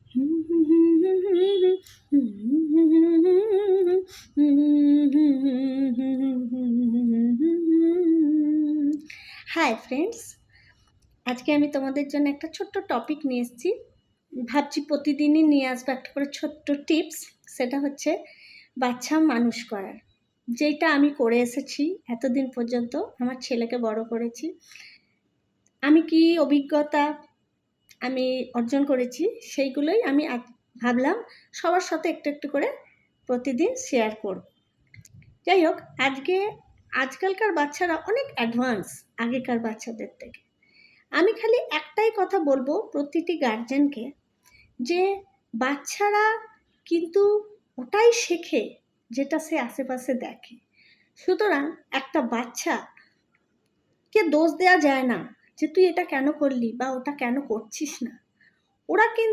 Hi friends, আজকে আমি তোমাদের জন্য একটা ছোট্ট টপিক নিয়ে এসেছি। ভাবছি প্রতিদিনই নিয়ে আসবো একটা করে ছোট্ট টিপস। সেটা হচ্ছে বাচ্চা মানুষ করার, যেটা আমি করে এসেছি এতদিন পর্যন্ত। আমার ছেলেকে বড় করেছি, আমি কি অভিজ্ঞতা আমি অর্জন করেছি সেইগুলোই আমি ভাবলাম সবার সাথে একটু একটু করে প্রতিদিন শেয়ার করব। যাই হোক, আজকালকার বাচ্চারা অনেক অ্যাডভান্স আগেকার বাচ্চাদের থেকে। আমি খালি একটাই কথা বলবো প্রতিটি গার্জেনকে, যে বাচ্চারা কিন্তু ওটাই শেখে যেটা সে আশেপাশে দেখে। সুতরাং একটা বাচ্চাকে দোষ দেওয়া যায় না যে তুই এটা কেন করলি বা ওটা কেন করছিস না। ওরা কিন্তু